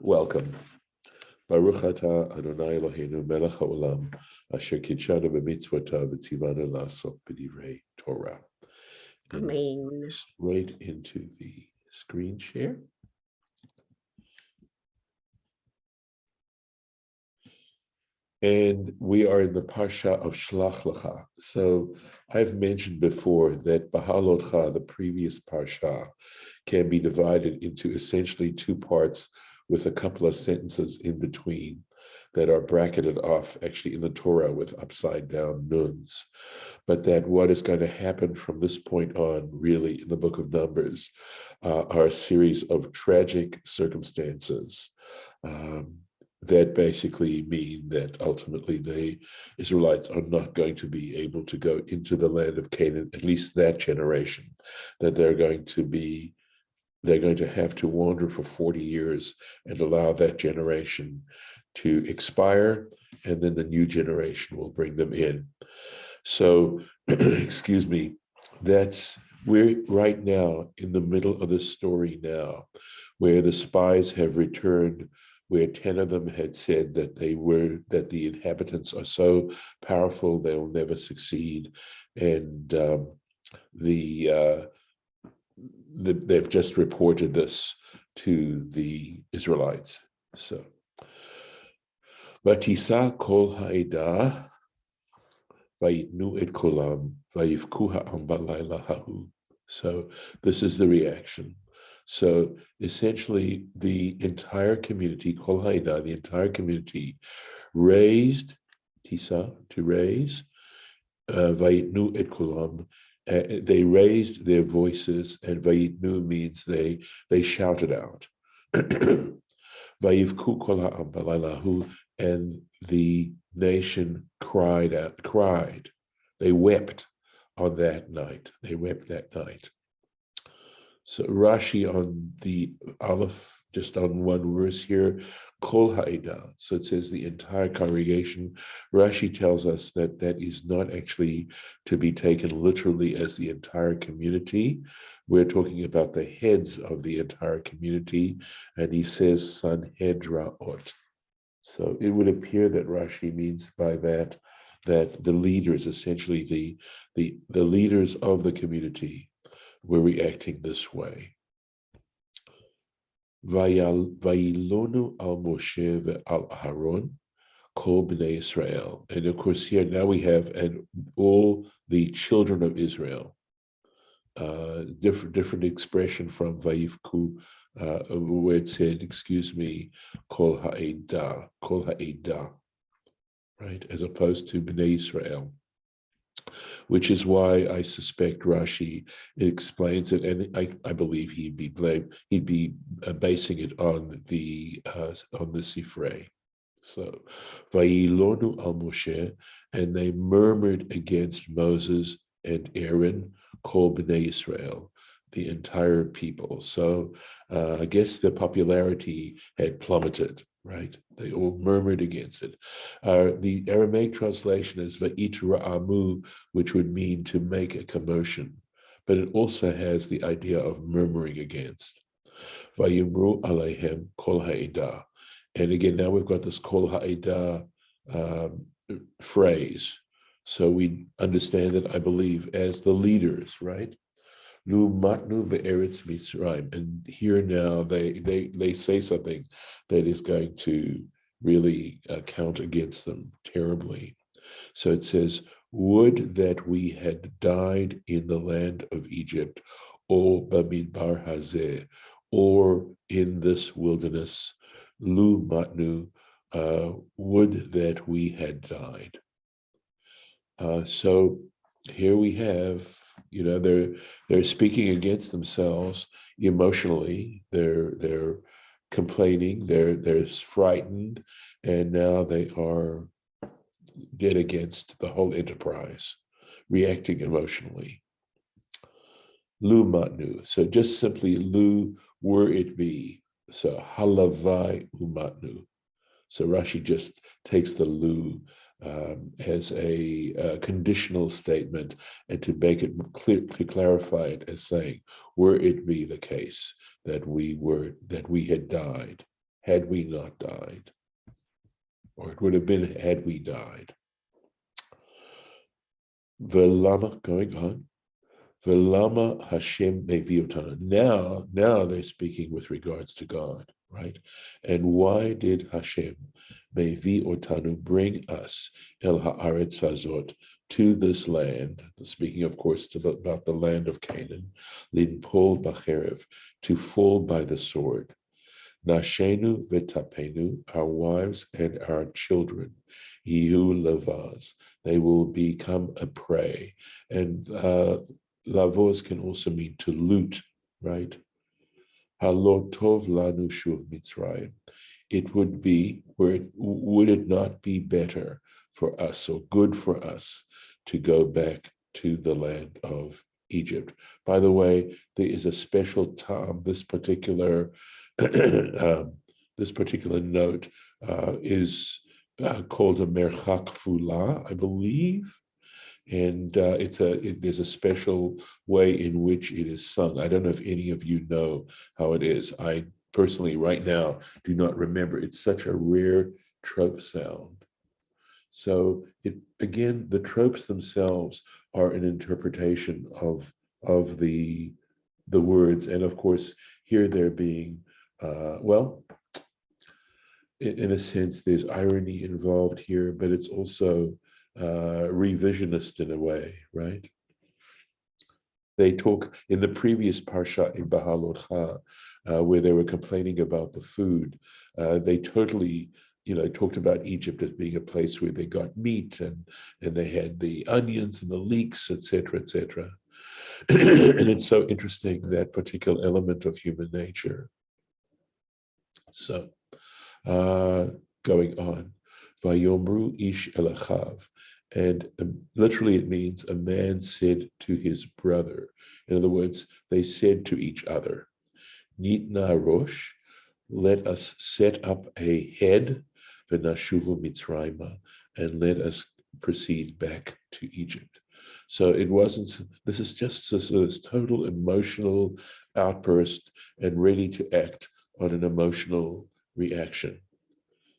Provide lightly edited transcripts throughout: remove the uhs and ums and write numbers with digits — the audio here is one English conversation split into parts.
Welcome. Baruch atah Adonai Eloheinu melech haolam asher kitshanu b'mitzvotav v'tzivanu la'asok b'divrei Torah. And Amen. straight into the screen share. And we are in the Parsha of Shlach Lecha. So I've mentioned before that Bahalotcha, the previous Parsha, can be divided into essentially two parts with a couple of sentences in between that are bracketed off actually in the Torah with upside down nuns. But that what is going to happen from this point on really in the book of Numbers are a series of tragic circumstances that basically mean that ultimately the Israelites are not going to be able to go into the land of Canaan, at least that generation, that they're going to have to wander for 40 years and allow that generation to expire, and then the new generation will bring them in. So, excuse me, we're right now in the middle of the story now, where the spies have returned, where 10 of them had said that the inhabitants are so powerful they'll never succeed, and they've just reported this to the Israelites. So, Vatisa kol ha'edah vayitnu et kolam vayivku ha'am b'layla hahu. So this is the reaction. So essentially, the entire community, kol ha'edah, the entire community, raised tisa, to raise, vayitnu et kolam. They raised their voices, and vayitnu means they shouted out. Vayivku kol ha'am b'layla hahu, and the nation cried. They wept on that night. They wept that night. So Rashi on the Aleph, just on one verse here, Kol Ha'edah. So it says the entire congregation. Rashi tells us that that is not actually to be taken literally as the entire community. We're talking about the heads of the entire community, and he says Sanhedraot. So it would appear that Rashi means by that the leaders, essentially the leaders of the community, were reacting this way. Vayilonu al Moshe al Aharon kol bnei Israel. And of course here now we have all the children of Israel. Different expression from Vayivku, where it said, kol ha'edah, right, as opposed to Bnei Israel, which is why I suspect Rashi explains it, and I believe he'd be basing it on the Sifrei. So, Vayilonu al Moshe, and they murmured against Moses and Aaron, kol bnei Israel, the entire people. So I guess the popularity had plummeted, right? They all murmured against it. The Aramaic translation is va'it which would mean to make a commotion, but it also has the idea of murmuring against. Vayimru aleihem kol ha'edah. And again, now we've got this kol ha'edah phrase. So we understand it, I believe, as the leaders, right? Lu matnu be'eretz Mitzrayim. And here now they say something that is going to really count against them terribly. So it says, would that we had died in the land of Egypt, or bamidbar hazeh, or in this wilderness, lu matnu, would that we had died. So here we have, they're speaking against themselves emotionally. They're complaining. They're frightened, and now they are dead against the whole enterprise, reacting emotionally. Lu matnu. So just simply lu, were it be. So halavai umatnu. So Rashi just takes the lu as a conditional statement, and to make it clear, to clarify it as saying, were it be the case that we had died, had we not died, or it would have been had we died. Velama, going on. Velama Hashem meviotana. Now they're speaking with regards to God, right? And why did Hashem meviotanu bring us el haaretz hazot to this land? Speaking, of course, about the land of Canaan, linpol bacherev, to fall by the sword. Nashenu v'tapenu, our wives and our children, Yihu lavaz, they will become a prey. And lavaz can also mean to loot, right? Halot tov lanu shuv Mitzrayim. It would be, would it not be better for us or good for us to go back to the land of Egypt? By the way, there is a special time, this particular note is called a merchak fula, I believe, and there's a special way in which it is sung. I don't know if any of you know how it is. I personally, right now, do not remember. It's such a rare trope sound. So again, the tropes themselves are an interpretation of the words, and of course, here they're being in a sense, there's irony involved here, but it's also revisionist in a way, right? They talk in the previous Parsha in Bahalotcha, where they were complaining about the food. They totally, talked about Egypt as being a place where they got meat and they had the onions and the leeks, etc., etc. And it's so interesting, that particular element of human nature. So, going on, Vayomru ish elachav, and literally it means a man said to his brother. In other words, they said to each other, Nitna rosh, let us set up a head, v'nashuvu Mitzrayma, and let us proceed back to Egypt. So it wasn't, this is just this total emotional outburst and ready to act on an emotional reaction.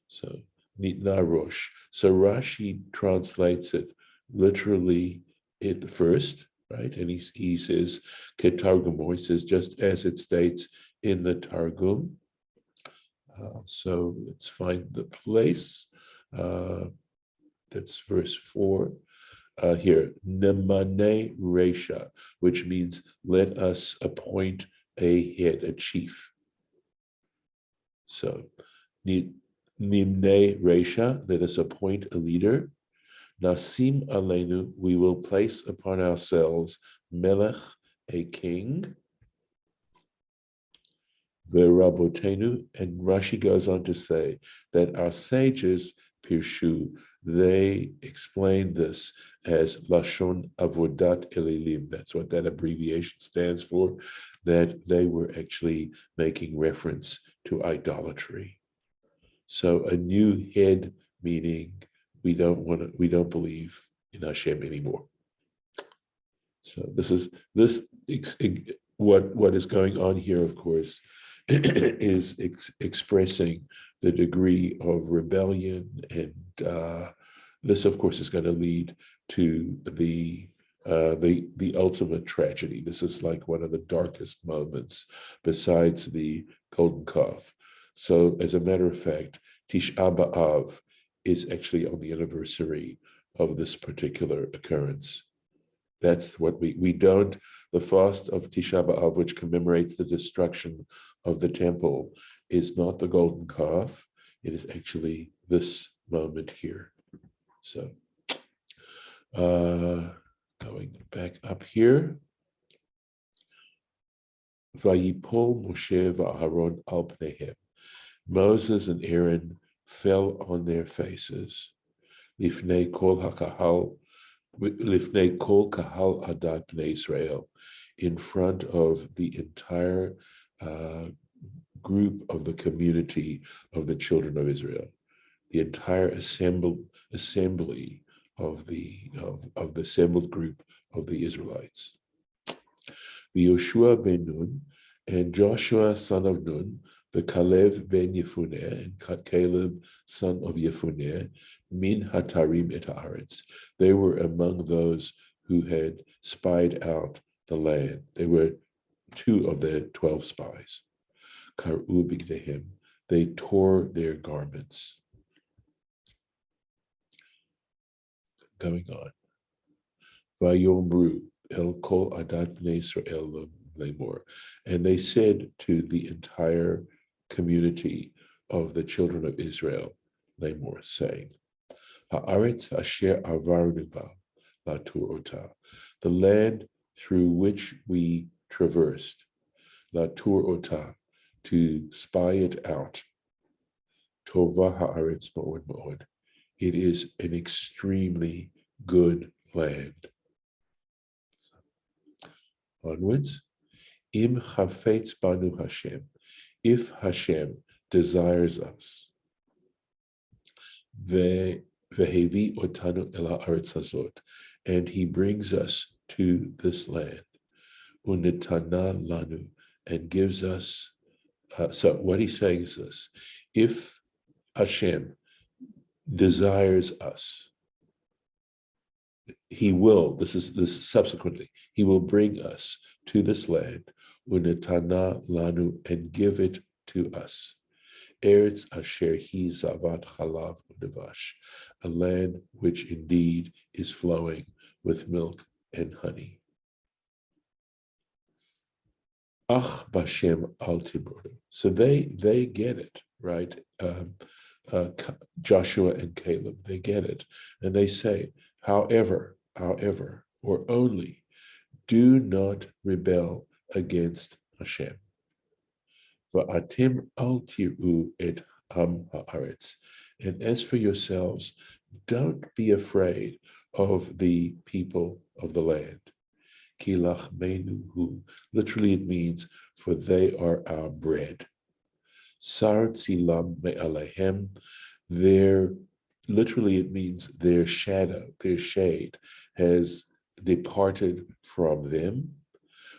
So Nitna rosh. So Rashi translates it literally at the first, right? And he says, Ketargum, he says, just as it states in the Targum. So let's find the place. That's verse 4. Here, Nemane Resha, which means let us appoint a head, a chief. So, Nimne Resha, let us appoint a leader. Nasim Aleinu, we will place upon ourselves Melech, a king. Verabotenu, and Rashi goes on to say that our sages, Pirshu, they explain this as Lashon Avodat Elilim. That's what that abbreviation stands for, that they were actually making reference to idolatry. So a new head, meaning we don't believe in Hashem anymore. So what is going on here, of course, is expressing the degree of rebellion, and this, of course, is going to lead to the ultimate tragedy. This is like one of the darkest moments besides the Golden Calf. So, as a matter of fact, Tisha B'Av is actually on the anniversary of this particular occurrence. That's what we don't, the fast of Tisha B'Av, which commemorates the destruction of the temple, is not the Golden Calf. It is actually this moment here. So, going back up here. Vayipol Moshe v'Aharon al pneihem. Moses and Aaron fell on their faces. Lifnei kol hakahal, Lifnei kol kahal adat bnei Israel, in front of the entire group of the community of the children of Israel, the entire assembly of the assembled group of the Israelites. Yoshua ben Nun, and Joshua son of Nun, the Kalev ben Yefuneh, and Caleb, son of Yefuneh, min hatarim et haaretz. They were among those who had spied out the land. They were 2 of the 12 spies. Kar'u bigdehem. They tore their garments. Going on. Vayomru el kol adat bnei Israel lemor. And they said to the entire community of the children of Israel, lemor, saying, Haaretz asher avarnu ba latur ota. The land through which we traversed, latur ota, to spy it out. Tova haaretz ma'od ma'od. It is an extremely good land. Onwards. Im chafetz banu Hashem. If Hashem desires us, vehevi otanu el haaretz hazot, and he brings us to this land, unetana lanu, and gives us. So what he's saying is this: if Hashem desires us, he will. This is subsequently. He will bring us to this land, unetana lanu, and give it to us. Eretz asher hi zavat chalav u'devash, a land which indeed is flowing with milk and honey. Ach bashem al tibrodu. So they get it, right? Joshua and Caleb, they get it, and they say, however, or only, do not rebel against Hashem. Va'atim al tiru et ham haaretz. And as for yourselves, don't be afraid of the people of the land. Ki lachmeinu hu. Literally it means, for they are our bread. Sar tzilam me'alehem. Literally it means their shadow, their shade has departed from them.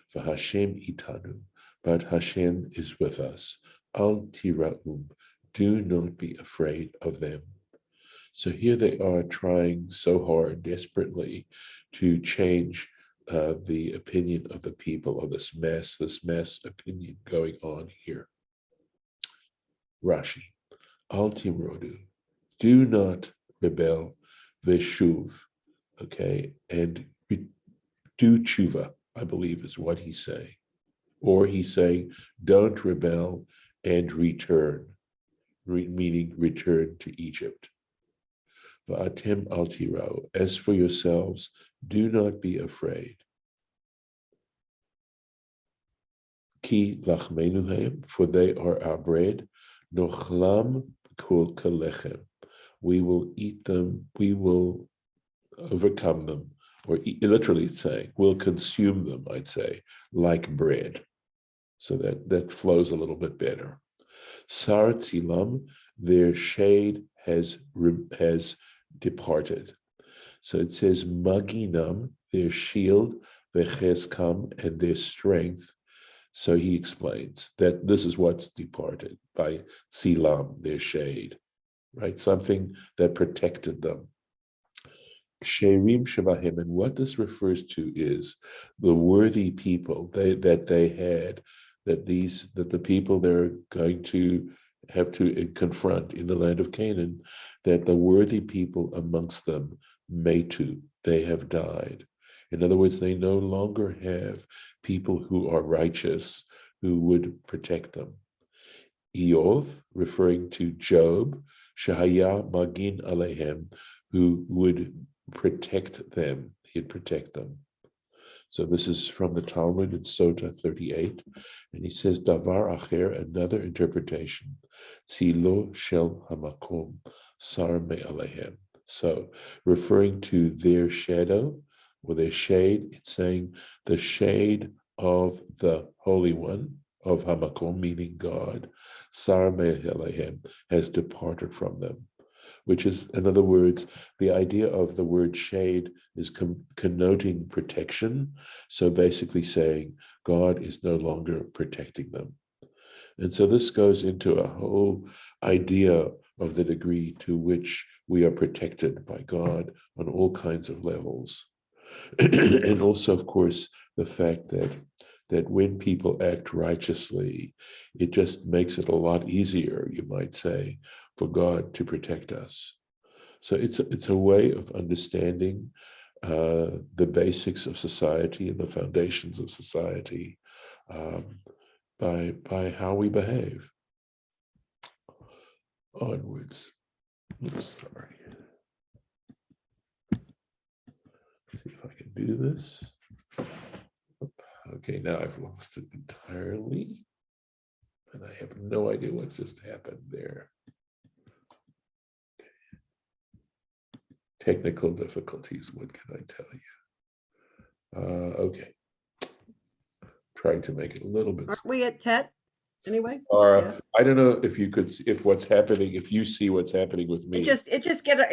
For Hashem itanu, but Hashem is with us. Al tiraum, do not be afraid of them. So here they are trying so hard, desperately, to change the opinion of the people of this mass opinion going on here. Rashi, Al timrodu, do not rebel, veshuv, okay, and do tshuva, I believe is what he's saying. Or he's saying, don't rebel and return, meaning return to Egypt. Va'atem al tirau, as for yourselves, do not be afraid. Ki lachmenu haim, for they are our bread. Nochlam kol kalechem, we will eat them, we will overcome them, or literally it's saying, we'll consume them, I'd say, like bread. So that flows a little bit better. Sar tzilam, their shade has departed. So it says maginam, their shield, vecheskam, and their strength. So he explains that this is what's departed by tzilam, their shade, right? Something that protected them. Sherim Shabahim, and what this refers to is the worthy people that they had, that the people they're going to have to confront in the land of Canaan, that the worthy people amongst them metu, they have died. In other words, they no longer have people who are righteous who would protect them. Eov, referring to Job, Shahaya Magin Alehem, who would protect them, he'd protect them. So this is from the Talmud in Sota 38, and he says, Davar Acher, another interpretation, Tzilo Shel Hamakom, Sar Me Alehem. So referring to their shadow, or their shade, it's saying the shade of the Holy One, of Hamakom, meaning God, Sar Me Alehem, has departed from them. Which is, in other words, the idea of the word shade is connoting protection. So basically saying God is no longer protecting them. And so this goes into a whole idea of the degree to which we are protected by God on all kinds of levels. And also, of course, the fact that when people act righteously, it just makes it a lot easier, you might say, for God to protect us. So it's a way of understanding the basics of society and the foundations of society by how we behave. Onwards. Oops, sorry. See if I can do this. Okay, now I've lost it entirely. And I have no idea what just happened there. Okay. Technical difficulties, what can I tell you? Okay. Trying to make it a little bit. Aren't we at 10 anyway? Yeah. I don't know if you could see, if what's happening, if you see what's happening with me. It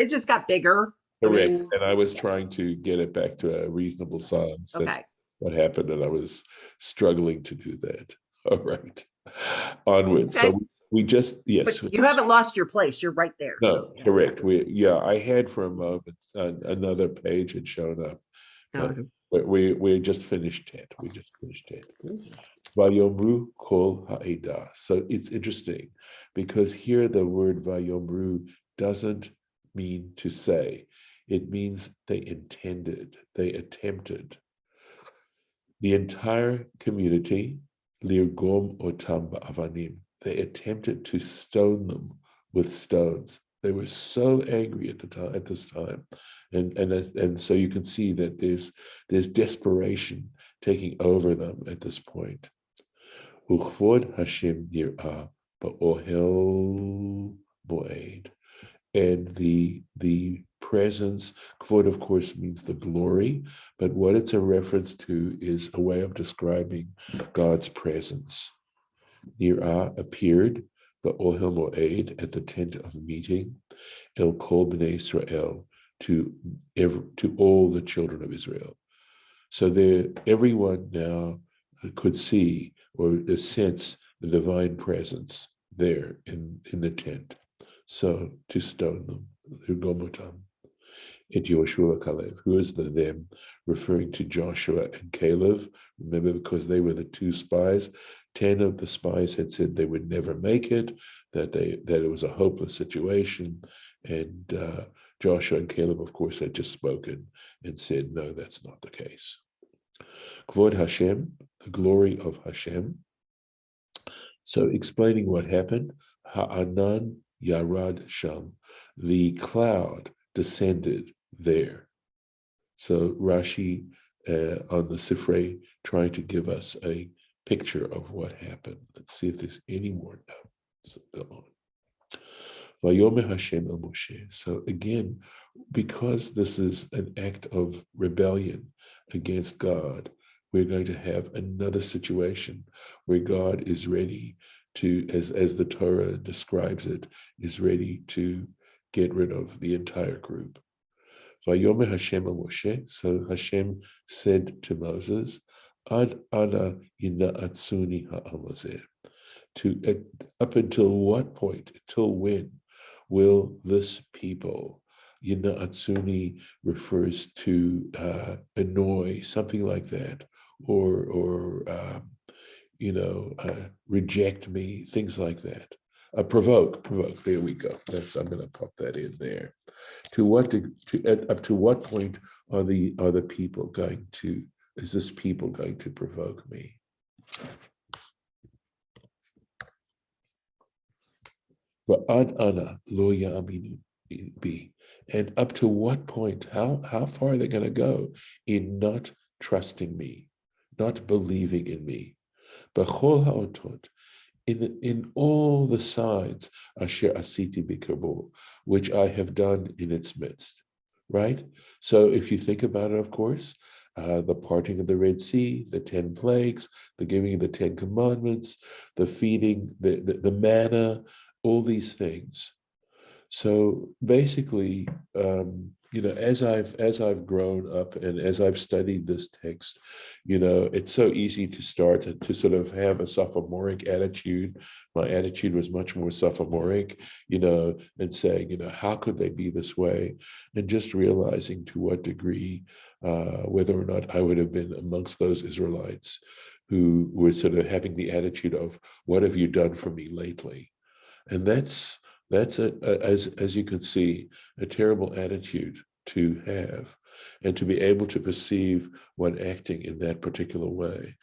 just got bigger. Correct. And I was trying to get it back to a reasonable size. Okay. That's what happened, and I was struggling to do that. All right. Onwards. Okay. So we just, yes. But you haven't lost your place. You're right there. No, so, yeah. correct. I had for a moment another page had shown up, but we just finished it. We just finished it. Vayomru kol ha'edah. So it's interesting because here the word vayomru doesn't mean to say. It means they intended, they attempted. The entire community, lirgom otam ba'avanim, they attempted to stone them with stones. They were so angry at this time, and so you can see that there's desperation taking over them at this point. Uchvod Hashem nir'ah ba'ohel moed, and the presence, kvod of course means the glory, but what it's a reference to is a way of describing God's presence. Nir'ah appeared, but Ohel Moed at the tent of meeting, El Kol B'nai Israel, to all the children of Israel. So everyone now could see or sense the divine presence there in the tent. So to stone them, Gomotam. It Yoshua Kalev. Who is the them? Referring to Joshua and Caleb. Remember, because they were the two spies. 10 of the spies had said they would never make it, that it was a hopeless situation. And Joshua and Caleb, of course, had just spoken and said, no, that's not the case. Kvod Hashem, the glory of Hashem. So explaining what happened, Ha'anan Yarad Sham, the cloud descended there. So Rashi on the Sifrei trying to give us a picture of what happened. Let's see if there's any more now. So go on. Vayomer Hashem el Moshe. So again, because this is an act of rebellion against God, we're going to have another situation where God is ready to, as the Torah describes it, is ready to get rid of the entire group. Vayomer Hashem el Moshe. So Hashem said to Moses, Ad ana yina'atsuni ha'am hazeh. Up until what point, until when will this people, Yina'atsuni refers to annoy, something like that, or reject me, things like that. Provoke. There we go. I'm going to pop that in there. Up to what point are the people going to? Is this people going to provoke me? Va'ad ana lo ya'aminu bi. And up to what point? How far are they going to go in not trusting me, not believing in me? B'chol ha'otot, in all the signs, asher asiti b'kerbo, which I have done in its midst. Right? So if you think about it, of course, the parting of the Red Sea, the 10 plagues, the giving of the 10 commandments, the feeding, the manna, all these things. So basically, as I've grown up and as I've studied this text, it's so easy to start to sort of have a sophomoric attitude. My attitude was much more sophomoric, and saying, how could they be this way? And just realizing to what degree, whether or not I would have been amongst those Israelites who were sort of having the attitude of, what have you done for me lately? And as you can see, a terrible attitude to have, and to be able to perceive one acting in that particular way.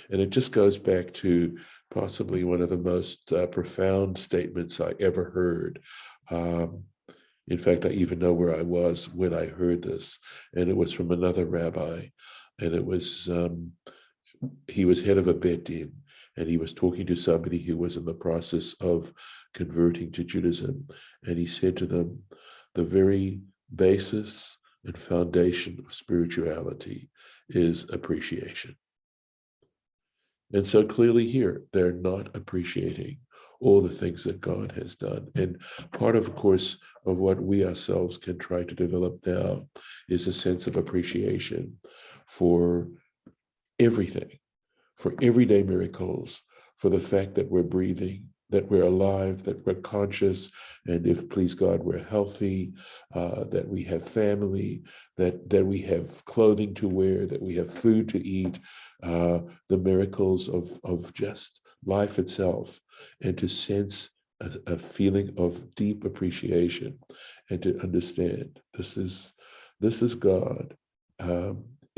And it just goes back to possibly one of the most profound statements I ever heard. In fact, I even know where I was when I heard this, and it was from another rabbi, and it was he was head of a bet din, and he was talking to somebody who was in the process of converting to Judaism. And he said to them, the very basis and foundation of spirituality is appreciation. And so clearly here, they're not appreciating all the things that God has done. And part of course, of what we ourselves can try to develop now is a sense of appreciation for everything, for everyday miracles, for the fact that we're breathing, that we're alive, that we're conscious, and if, please God, we're healthy, that we have family, that we have clothing to wear, that we have food to eat, the miracles of just life itself, and to sense a feeling of deep appreciation, and to understand this is God.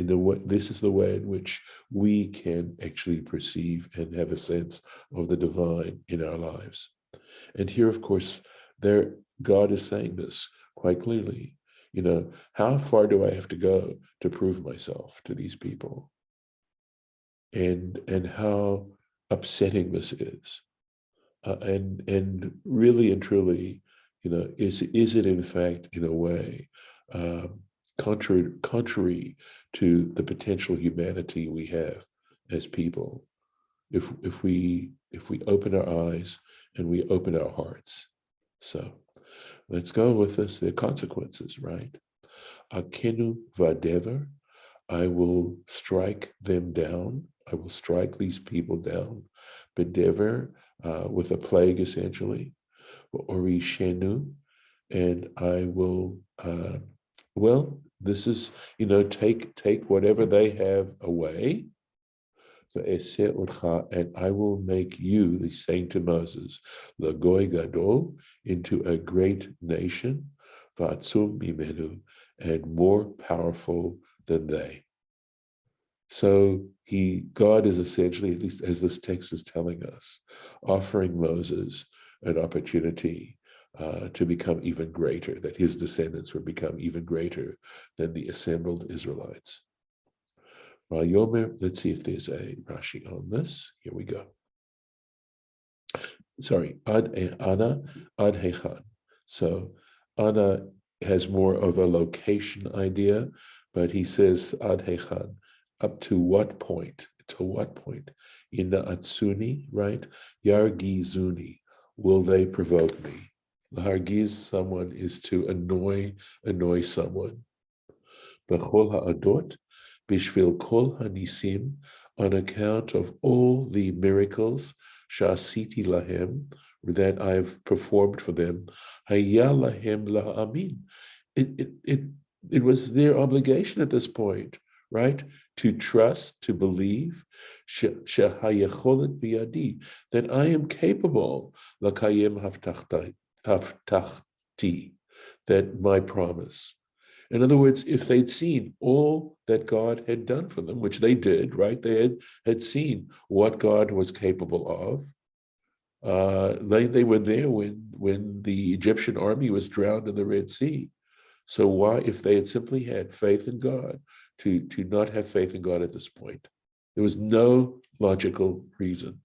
This is the way in which we can actually perceive and have a sense of the divine in our lives. And here, of course, God is saying this quite clearly. How far do I have to go to prove myself to these people? And how upsetting this is. And really and truly, is it in fact, in a way, contrary to the potential humanity we have as people, if we open our eyes and we open our hearts. So let's go with this. There are consequences, right? Akenu vadever, I will strike them down. I will strike these people down. Bedever, with a plague essentially. Orishenu, and I will this is, take whatever they have away, and I will make you, he's saying to Moses, Lagoy Gadol, into a great nation, Vatsum Mimenu, and more powerful than they. So God is essentially, at least as this text is telling us, offering Moses an opportunity to become even greater, that his descendants would become even greater than the assembled Israelites. Yomer, let's see if there's a Rashi on this. Here we go. Sorry, Ana ad hechan. So Ana has more of a location idea, but he says ad hechan. Up to what point? To what point? Ina atsuni, right? Yargizuni. Will they provoke me? Lahargiz someone is to annoy someone. Bechol ha'adot, bishvil kol hanisim, on account of all the miracles, sha'asiti lahem, that I've performed for them, hayya lahem la'amin. It was their obligation at this point, right? To trust, to believe, shehayacholet biyadi, that I am capable, lakayem haftachti, that my promise. In other words, if they'd seen all that God had done for them, which they did, right? They had seen what God was capable of. They were there when the Egyptian army was drowned in the Red Sea. So why, if they had simply had faith in God, to not have faith in God at this point? There was no logical reason.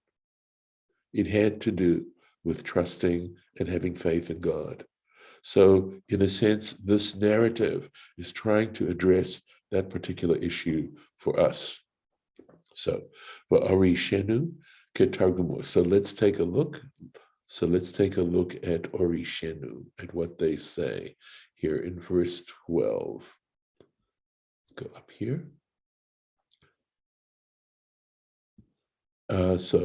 It had to do with trusting and having faith in God. So in a sense, this narrative is trying to address that particular issue for us. So, Orishenu ketargumu. So let's take a look. So let's take a look at Orishenu, at what they say. here in verse 12. Let's go up here. So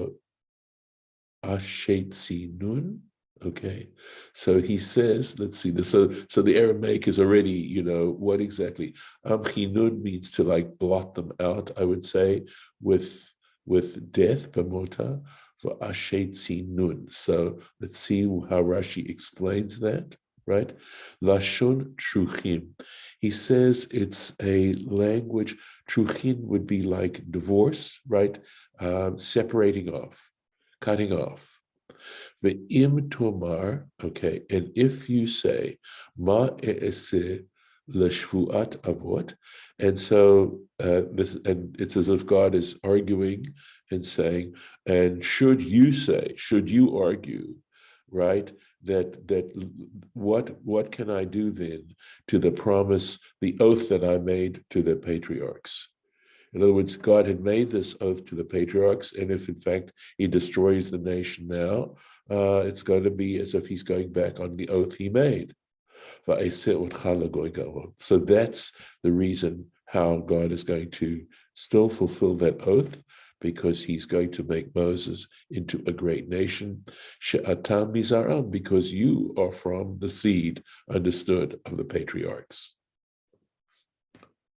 Ashet Nun. Okay, so he says, let's see this. So the Aramaic is already, what exactly? Chinun means to like blot them out, I would say, with death, b'mota, for Ashet Nun. So let's see how Rashi explains that, right? Lashon Truchim. He says it's a language, Truchim would be like divorce, right? Separating off, cutting off. Ve'im tomar, okay, and if you say, ma e'ese l'shvuat avot, and so and it's as if God is arguing and saying, and should you argue, right, that what can I do then to the promise, the oath that I made to the patriarchs? In other words, God had made this oath to the patriarchs, and if in fact he destroys the nation now, it's going to be as if he's going back on the oath he made. So that's the reason how God is going to still fulfill that oath, because he's going to make Moses into a great nation. She'atam mizaram, because you are from the seed, understood, of the patriarchs.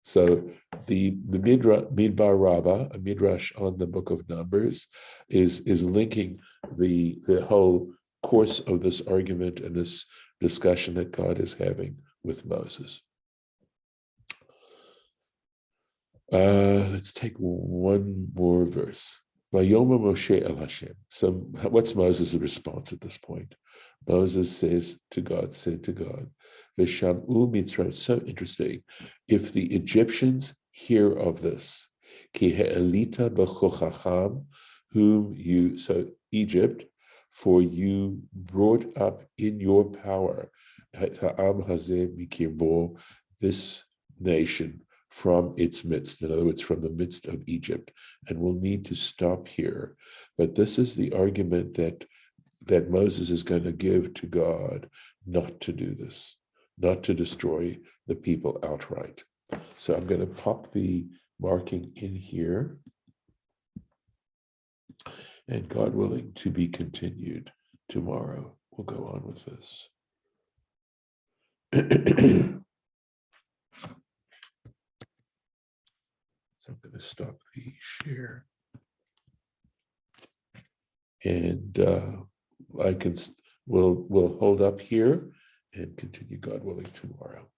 So the Midbar Rabbah, a midrash on the book of Numbers, is linking the whole course of this argument and this discussion that God is having with Moses. Let's take one more verse. Vayomer Moshe el Hashem. So what's Moses' response at this point? Moses said to God, Veshamu Mitzrayim. So interesting. If the Egyptians hear of this, Ki he'elita b'chochacham, whom you, so Egypt, for you brought up in your power, ha'am hazeh mikirbo, this nation, from its midst, in other words, from the midst of Egypt. And we'll need to stop here. But this is the argument that Moses is going to give to God not to do this, not to destroy the people outright. So I'm going to pop the marking in here. And God willing, to be continued tomorrow. We'll go on with this. So I'm going to stop the share. And we'll hold up here and continue, God willing, tomorrow.